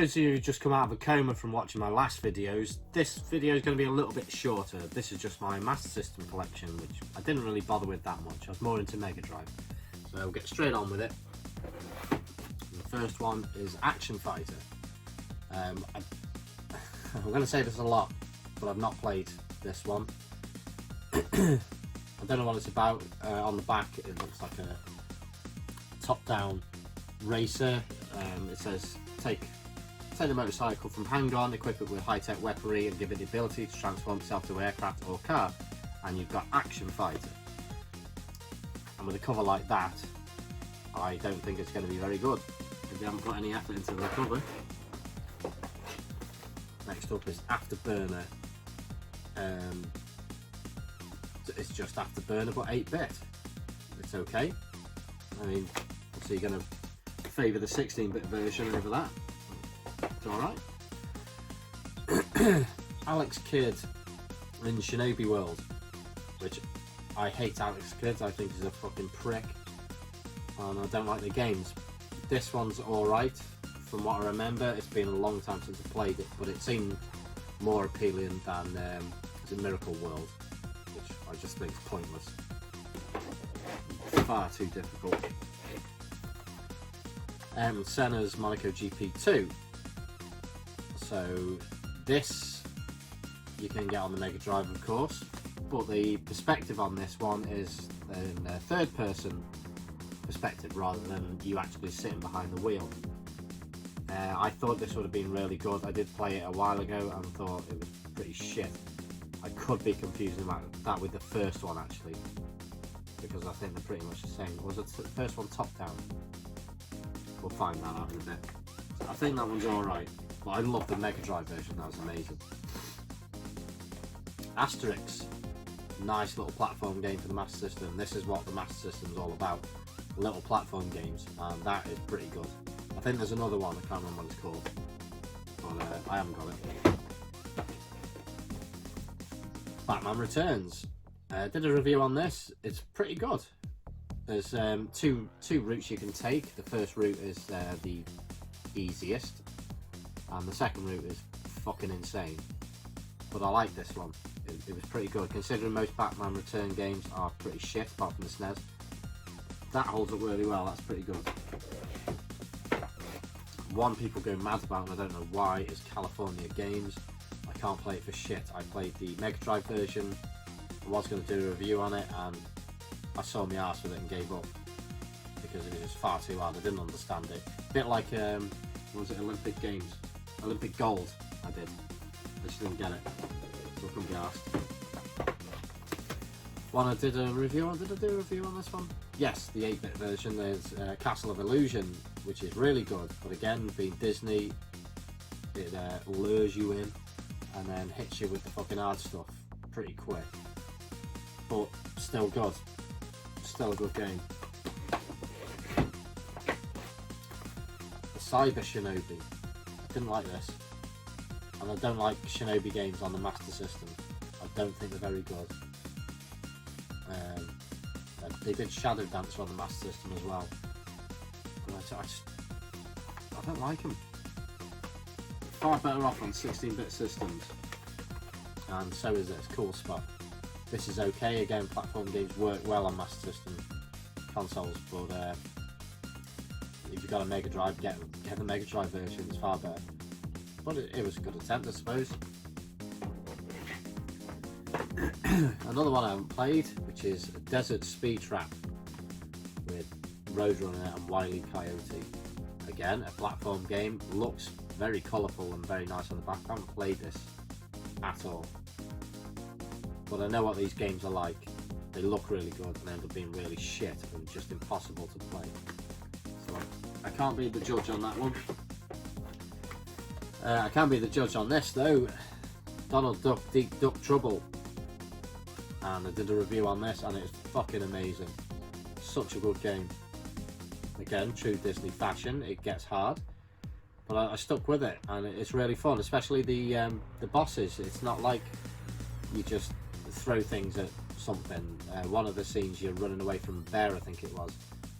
those of you who just come out of a coma from watching my last videos, this video is going to be a little bit shorter. This is just my Master System collection, which I didn't really bother with that much. I was more into Mega Drive. So we'll get straight on with it. The first one is Action Fighter. I'm going to say this a lot, but I've not played this one. I don't know what it's about. On the back it looks like a top-down racer. It says take the motorcycle from hang-on, equip it with high-tech weaponry and give it the ability to transform itself to aircraft or car, and you've got Action Fighter. And with a cover like that, I don't think it's going to be very good if they haven't put any effort into the cover. Next up is Afterburner. It's just Afterburner but 8-bit. It's okay. I mean, so you're going to favour the 16-bit version over that. It's alright. Alex Kidd in Shinobi World, which I hate Alex Kidd. I think he's a fucking prick and I don't like the games. This one's alright from what I remember. It's been a long time since I played it, but it seemed more appealing than Miracle World, which I just think is pointless. Far too difficult. Senna's Monaco GP2. So this you can get on the Mega Drive, of course, but the perspective on this one is in a third person perspective rather than you actually sitting behind the wheel. I thought this would have been really good. I did play it a while ago and thought it was pretty shit. I could be confusing that with the first one actually, because I think they're pretty much the same. Was it the first one top down? We'll find that out in a bit. I think that one's alright, but I love the Mega Drive version. That was amazing. Asterix, nice little platform game for the Master System. This is what the Master System is all about, little platform games, and that is pretty good. I think there's another one, I can't remember what it's called, but I haven't got it. Batman Returns. Did a review on this. It's pretty good. There's two routes you can take. The first route is the easiest, and the second route is fucking insane. But I like this one. It was pretty good, considering most Batman Return games are pretty shit, apart from the SNES. That holds up really well. That's pretty good. One people go mad about, and I don't know why, is California Games. I can't play it for shit. I played the Mega Drive version. I was going to do a review on it, and I saw my arse with it and gave up because it was just far too hard. I didn't understand it. A bit like what was it, Olympic Games, Olympic Gold. I just didn't get it. So I couldn't be arsed. One I did a review on. Did I do a review on this one? Yes, the 8-bit version. There's Castle of Illusion, which is really good, but again, being Disney, it lures you in and then hits you with the fucking hard stuff pretty quick. But still good. Still a good game. The Cyber Shinobi. I didn't like this. And I don't like Shinobi games on the Master System. I don't think they're very good. They did Shadow Dancer on the Master System as well. But I don't like them. Far better off on 16-bit systems. And so is this. Cool spot. This is okay. Again, platform games work well on Master System consoles, but if you've got a Mega Drive, get the Mega Drive version. It's far better. But it was a good attempt, I suppose. Another one I haven't played, which is Desert Speed Trap with Roadrunner and Wile E. Coyote. Again, a platform game. Looks very colourful and very nice on the back. I haven't played this at all, but I know what these games are like. They look really good and end up being really shit and just impossible to play. So I can't be the judge on that one. I can be the judge on this though. Donald Duck Deep Duck Trouble, and I did a review on this and it's fucking amazing. Such a good game. Again, true Disney fashion, it gets hard, but I stuck with it and it's really fun, especially the bosses. It's not like you just throw things at something. One of the scenes you're running away from a bear, I think it was,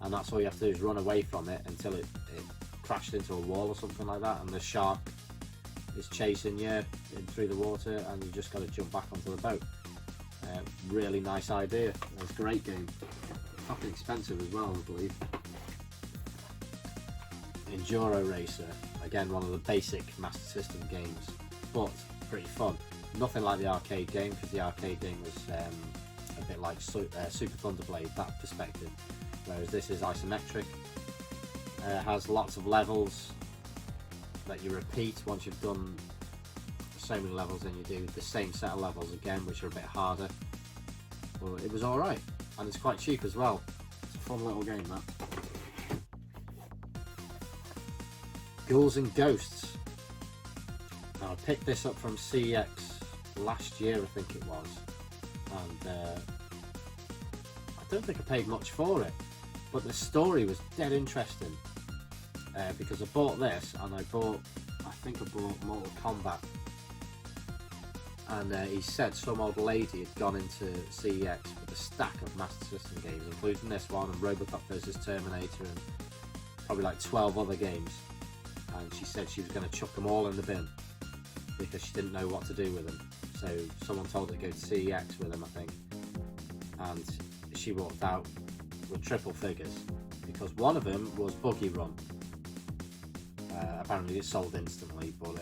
and that's all you have to do is run away from it until it crashed into a wall or something like that, and the shark is chasing you in through the water, and you just got to jump back onto the boat. Really nice idea. It's a great game. Fucking expensive as well, I believe. Enduro Racer, again one of the basic Master System games, but pretty fun. Nothing like the arcade game, because the arcade game was a bit like Super Thunderblade, that perspective, whereas this is isometric. It has lots of levels that you repeat once you've done so many levels, and you do the same set of levels again, which are a bit harder. But it was alright, and it's quite cheap as well. It's a fun little game, that. Ghouls and Ghosts. Now, I picked this up from CEX last year, I think it was, and I don't think I paid much for it, but the story was dead interesting, because I bought this, and I bought Mortal Kombat, and he said some old lady had gone into CEX with a stack of Master System games, including this one, and Robocop vs Terminator, and probably like 12 other games, and she said she was going to chuck them all in the bin because she didn't know what to do with them. So someone told her to go to CEX with them, I think, and she walked out with triple figures, because one of them was Buggy Run. Apparently it sold instantly, but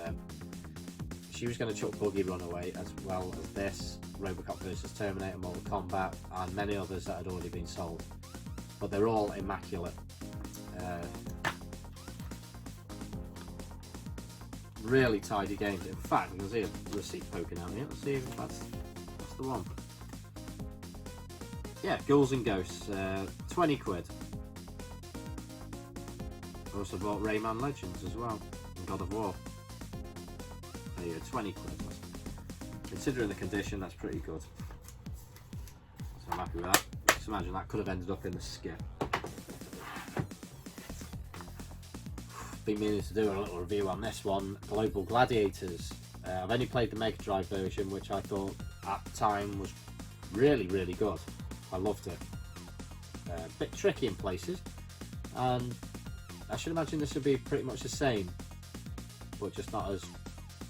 she was going to chuck Buggy Run away, as well as this, Robocop vs Terminator, Mortal Kombat, and many others that had already been sold, but they're all immaculate. Really tidy games. In fact, you can see a receipt poking out here. Let's see if that's the one. Yeah, Ghouls and Ghosts, 20 quid. I also bought Rayman Legends as well, and God of War. There you go, 20 quid. Considering the condition, that's pretty good. So I'm happy with that. Just imagine that could have ended up in the skip. Been meaning to do a little review on this one, Global Gladiators. I've only played the Mega Drive version, which I thought at the time was really, really good. I loved it. A bit tricky in places, and I should imagine this would be pretty much the same, but just not as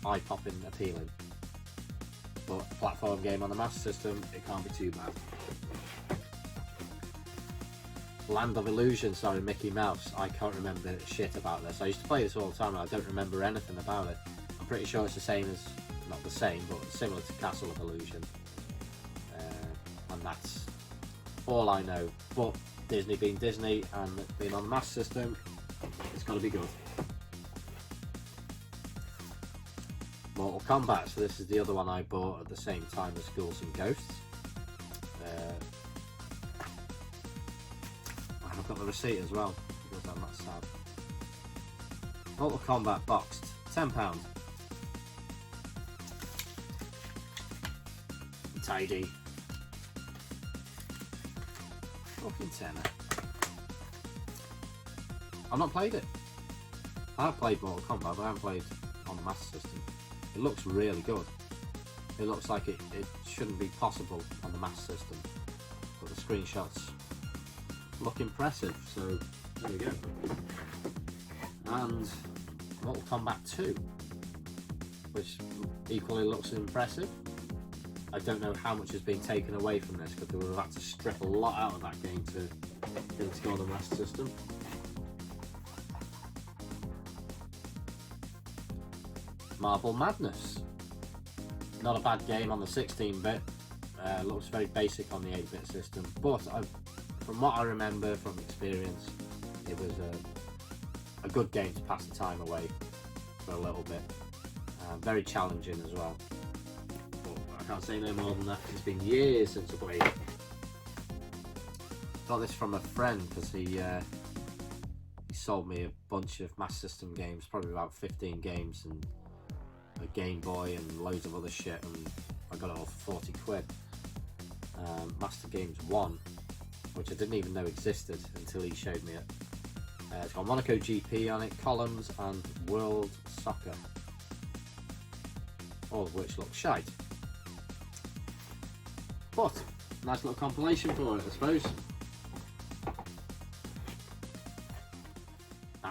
eye-popping appealing. But a platform game on the Master System, it can't be too bad. Land of Illusion, sorry, Mickey Mouse. I can't remember shit about this. I used to play this all the time and I don't remember anything about it. I'm pretty sure it's the same as, not the same, but similar to Castle of Illusion. And that's all I know. But Disney being Disney and being on the Master System, it's got to be good. Mortal Kombat, so this is the other one I bought at the same time as Ghouls and Ghosts. I've got the receipt as well, because I'm not sad. Mortal Kombat boxed, £10. Tidy. Fucking tenner. I've not played it. I have played Mortal Kombat, but I haven't played on the Master System. It looks really good. It looks like it shouldn't be possible on the Master System, but the screenshots look impressive, so there we go. And Mortal Kombat 2, which equally looks impressive. I don't know how much has been taken away from this, because they would have had to strip a lot out of that game to get it to go on the Master System. Marble Madness. Not a bad game on the 16-bit. Looks very basic on the 8-bit system, but from what I remember from experience, it was a good game to pass the time away for a little bit. Very challenging as well. But I can't say no more than that. It's been years since I played it. Got this from a friend because he sold me a bunch of Master System games, probably about 15 games, and a Game Boy and loads of other shit, and I got it all for 40 quid. Master Games 1, which I didn't even know existed until he showed me it. It's got Monaco GP on it, Columns, and World Soccer, all of which look shite. But nice little compilation for it, I suppose.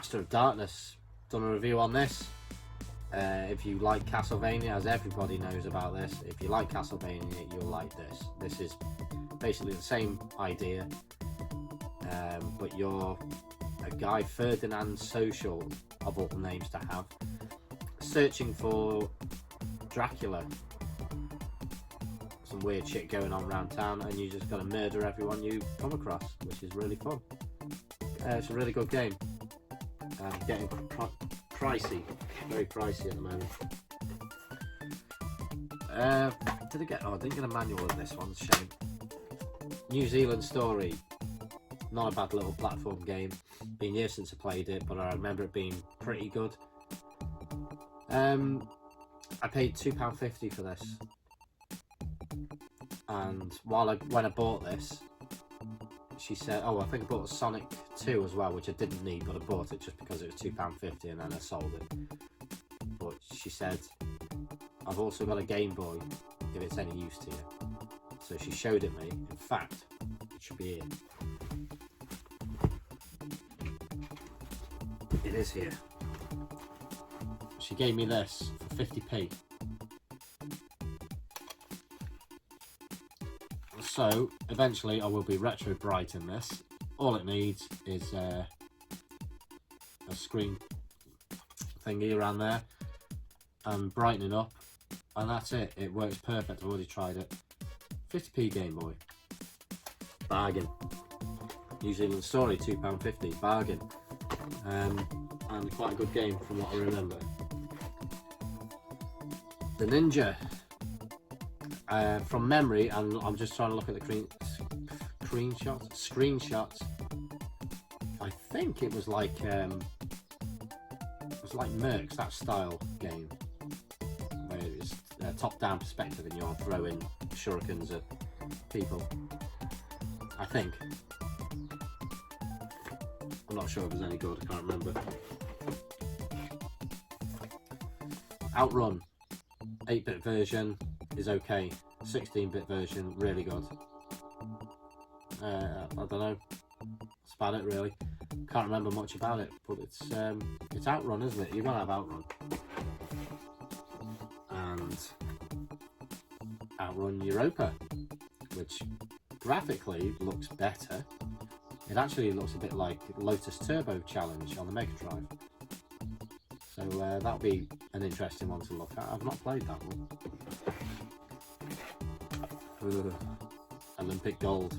Master of Darkness. Done a review on this. If you like Castlevania, as everybody knows about this, if you like Castlevania, you'll like this. This is basically the same idea, but you're a guy, Ferdinand Social, of all names to have, searching for Dracula. Some weird shit going on around town, and you just got to murder everyone you come across, which is really fun. It's a really good game. Getting pricey, very pricey at the moment. Did I get? Oh, I didn't get a manual of this one. Shame. New Zealand Story. Not a bad little platform game. Been years since I played it, but I remember it being pretty good. I paid £2.50 for this, and when I bought this, she said, "Oh, I think I bought Sonic 2 as well, which I didn't need, but I bought it just because it was £2.50, and then I sold it." But she said, "I've also got a Game Boy, if it's any use to you." So she showed it me. In fact, it should be here. It is here. She gave me this for 50p. So eventually I will be retro bright in this. All it needs is a screen thingy around there and brightening up, and that's it. It works perfect. I've already tried it. 50p Game Boy. Bargain. New Zealand Story, £2.50. Bargain. And quite a good game from what I remember. The Ninja. From memory, and I'm just trying to look at the screenshots. I think it was like Mercs, that style game, where it's top-down perspective and you're throwing shurikens at people. I think. I'm not sure if it was any good. I can't remember. Outrun, 8-bit version is okay. 16-bit version, really good. I don't know. That's about it, really. Can't remember much about it, but it's Outrun, isn't it? You've got to have Outrun. And Outrun Europa, which graphically looks better. It actually looks a bit like Lotus Turbo Challenge on the Mega Drive. So that'll be an interesting one to look at. I've not played that one. Olympic Gold.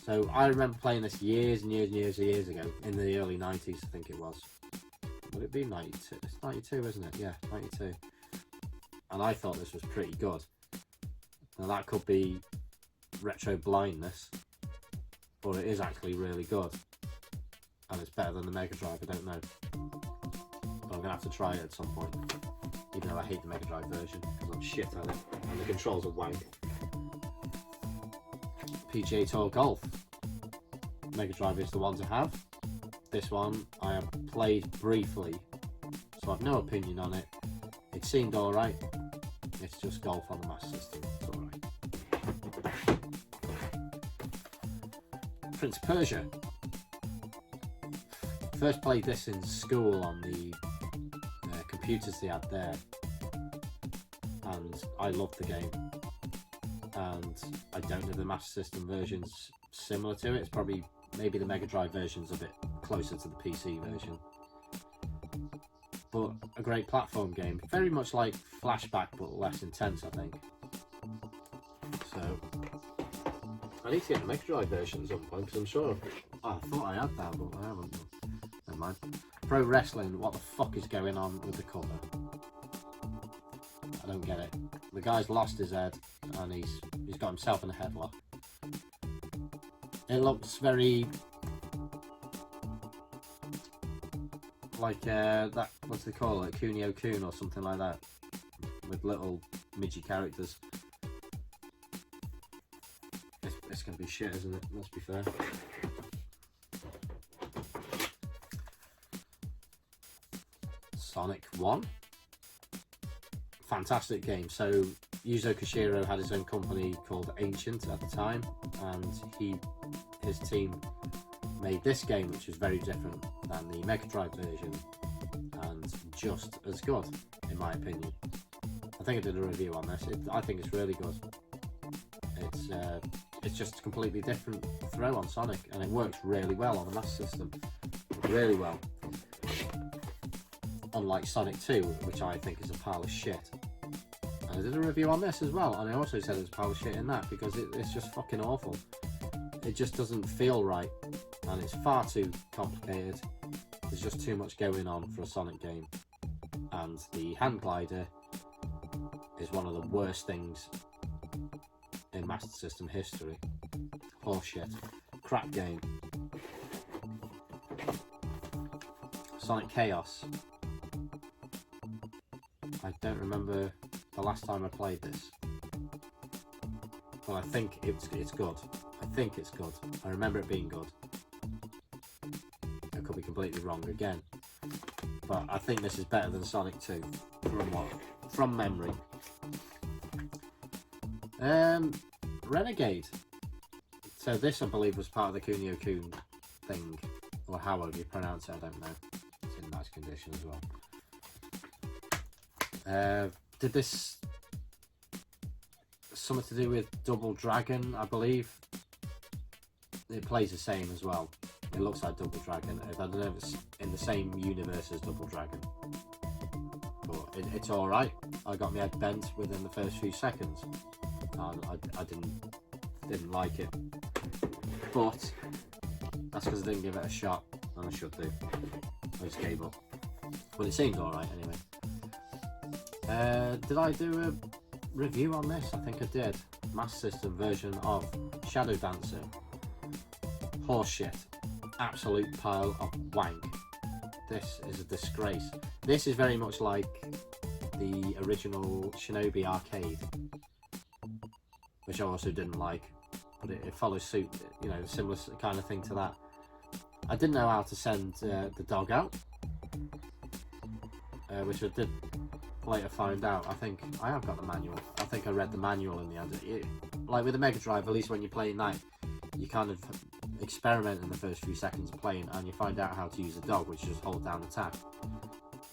So I remember playing this years and years ago, in the early 90s, I think it was. Would it be 92? It's 92, isn't it? Yeah, 92. And I thought this was pretty good. Now that could be retro blindness, but it is actually really good. And it's better than the Mega Drive, I don't know. But I'm going to have to try it at some point. Even though I hate the Mega Drive version, because I'm shit at it. And the controls are wank. PGA Tour Golf. Mega Drive is the one to have. This one I have played briefly, so I've no opinion on it. It seemed alright. It's just golf on the Master System. It's alright. Prince of Persia. First played this in school on the computers they had there, and I loved the game. And I don't know if the Master System version's similar to it. It's probably, maybe the Mega Drive version's a bit closer to the PC version. But a great platform game. Very much like Flashback, but less intense, I think. So, I need to get the Mega Drive version at some point, because I'm sure... Oh, I thought I had that, but I haven't. Never mind. Pro Wrestling, what the fuck is going on with the cover? I don't get it. The guy's lost his head, and he's got himself in a headlock. It looks very like that. What's they call it? Kunio-kun or something like that, with little midgy characters. It's gonna be shit, isn't it? Let's be fair. Sonic 1. Fantastic game. So Yuzo Koshiro had his own company called Ancient at the time, and his team made this game, which was very different than the Mega Drive version, and just as good, in my opinion. I think I did a review on this. I think it's really good. It's just a completely different throw on Sonic, and it works really well on the Master System. Really well. Unlike Sonic 2, which I think is a pile of shit. And I did a review on this as well, and I also said it was a pile of shit in that, because it's just fucking awful. It just doesn't feel right, and it's far too complicated. There's just too much going on for a Sonic game. And the hand glider is one of the worst things in Master System history. Horseshit. Crap game. Sonic Chaos. I don't remember the last time I played this, but I think it's good. I think it's good. I remember it being good. I could be completely wrong again, but I think this is better than Sonic 2 from memory. Renegade. So this, I believe, was part of the Kunio-kun thing, or however you pronounce it, I don't know. It's in nice condition as well. Did this something to do with Double Dragon, I believe? It plays the same as well. It looks like Double Dragon. I don't know if it's in the same universe as Double Dragon, but it's alright. I got my head bent within the first few seconds. I didn't like it, but that's because I didn't give it a shot, and I should do. I just gave up. But it seems alright anyway. Did I do a review on this? I think I did. Master System version of Shadow Dancer. Horseshit. Absolute pile of wank. This is a disgrace. This is very much like the original Shinobi arcade, which I also didn't like, but it follows suit, you know, similar kind of thing to that. I didn't know how to send the dog out, which I did later find out. I think I have got the manual. I think I read the manual in the end. Like with the Mega Drive, at least when you're playing that, you kind of experiment in the first few seconds of playing, and you find out how to use the dog, which is just hold down attack.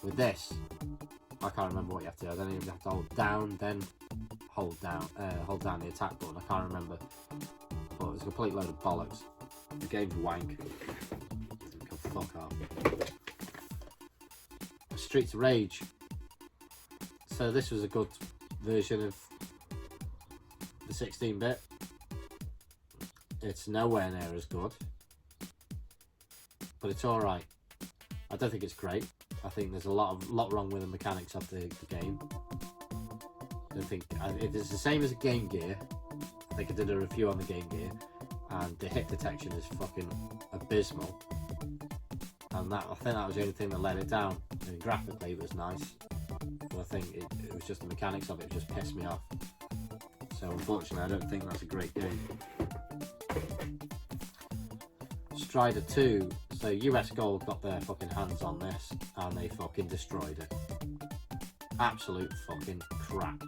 With this, I can't remember what you have to do. I don't even have to hold down, then hold down the attack button. I can't remember, but it's a complete load of bollocks. The game's wank. Go fuck off. Streets of Rage. So this was a good version of the 16-bit. It's nowhere near as good, but it's alright. I don't think it's great. I think there's a lot wrong with the mechanics of the game. I don't think it is the same as a Game Gear. I think I did a review on the Game Gear, and the hit detection is fucking abysmal. And I think that was the only thing that let it down. I mean, graphically, it was nice, but I think it was just the mechanics of it just pissed me off. So unfortunately, I don't think that's a great game. Strider 2. So US Gold got their fucking hands on this, and they fucking destroyed it. Absolute fucking crap.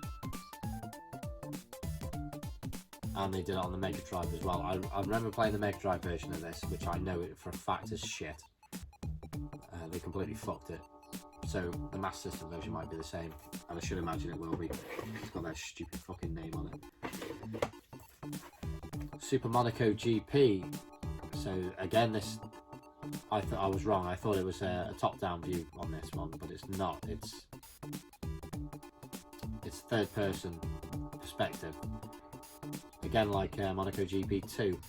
And they did it on the Mega Drive as well. I remember playing the Mega Drive version of this, which I know it for a fact is shit. They completely fucked it. So the Master System version might be the same, and I should imagine it will be. It's got that stupid fucking name on it. Super Monaco GP. So again, this, I thought I was wrong. I thought it was a top-down view on this one, but it's not. It's third-person perspective. Again, like Monaco GP 2.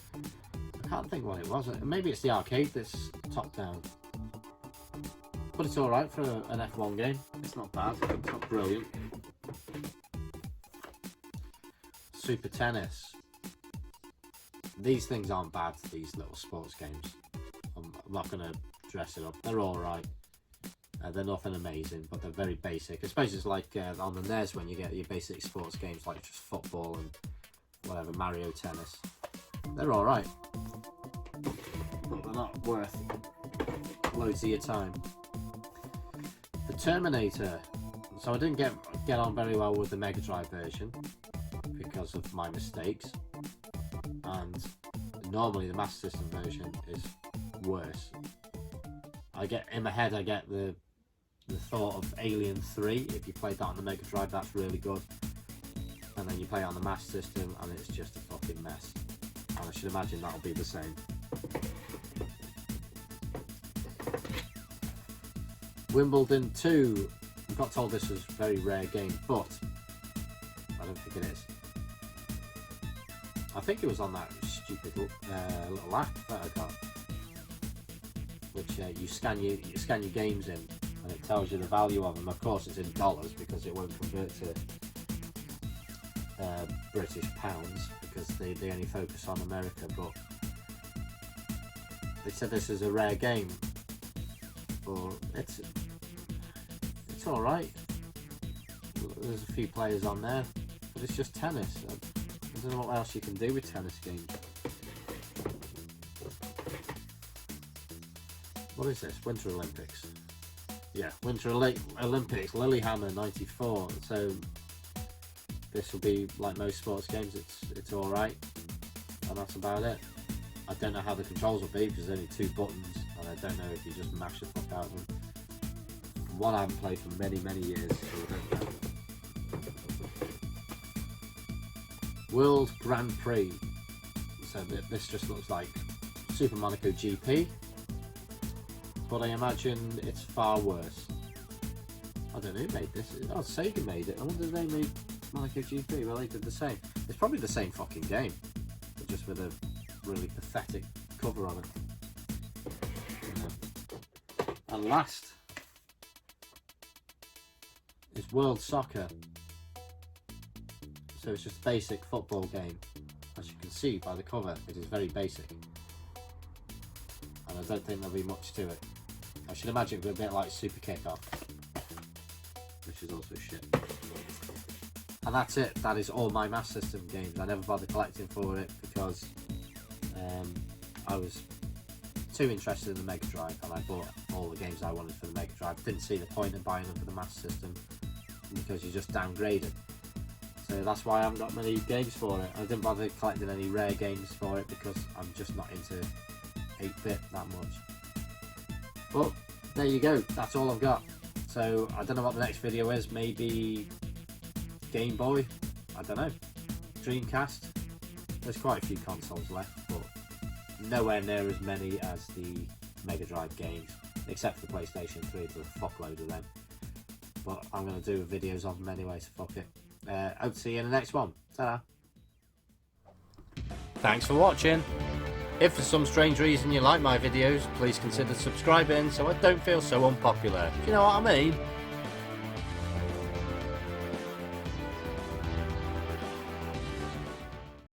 I can't think what it was. Maybe it's the arcade that's top-down. But it's alright for an F1 game. It's not bad. It's not brilliant. Super Tennis. These things aren't bad, these little sports games. I'm not going to dress it up. They're alright. They're nothing amazing, but they're very basic. I suppose it's like on the NES when you get your basic sports games like just football and whatever, Mario Tennis. They're alright. But they're not worth loads of your time. The Terminator. So I didn't get on very well with the Mega Drive version because of my mistakes. And normally the Master System version is worse. I get in my head, I get the thought of Alien 3. If you played that on the Mega Drive, that's really good. And then you play it on the Master System, and it's just a fucking mess. And I should imagine that'll be the same. Wimbledon 2. I got told this was a very rare game, but I don't think it is. I think it was on that stupid little app that I got, which you scan your games in, and it tells you the value of them. Of course, it's in dollars because it won't convert to British pounds because they only focus on America. But they said this is a rare game, but it's all right. There's a few players on there, but it's just tennis. I don't know what else you can do with tennis games. What is this? Winter Olympics. Yeah, Winter Olympics, Lillehammer 94. So this will be like most sports games. It's all right, and that's about it. I don't know how the controls will be because there's only 2 buttons, and I don't know if you just mash the fuck out of them. One I haven't played for many years, so I don't know. World Grand Prix. So this just looks like Super Monaco GP, but I imagine it's far worse. I don't know who made this. Oh, Sega made it. I wonder if they made Monaco GP. Well, they did the same. It's probably the same fucking game, but just with a really pathetic cover on it. And last is World Soccer. So it's just a basic football game. As you can see by the cover, it is very basic. And I don't think there'll be much to it. I should imagine it'll be a bit like Super Kickoff, which is also shit. And that's it. That is all my Master System games. I never bothered collecting for it because I was too interested in the Mega Drive, and I bought all the games I wanted for the Mega Drive. Didn't see the point in buying them for the Master System because you just downgraded. So that's why I haven't got many games for it. I didn't bother collecting any rare games for it because I'm just not into 8-bit that much. But there you go, that's all I've got. So I don't know what the next video is. Maybe Game Boy, I don't know, Dreamcast. There's quite a few consoles left, but nowhere near as many as the Mega Drive games, except for the PlayStation 3. There's a fuckload of them, but I'm going to do videos of them anyway, so fuck it. Hope to see you in the next one. Ta-da. Thanks for watching. If for some strange reason you like my videos, please consider subscribing so I don't feel so unpopular. Do you know what I mean?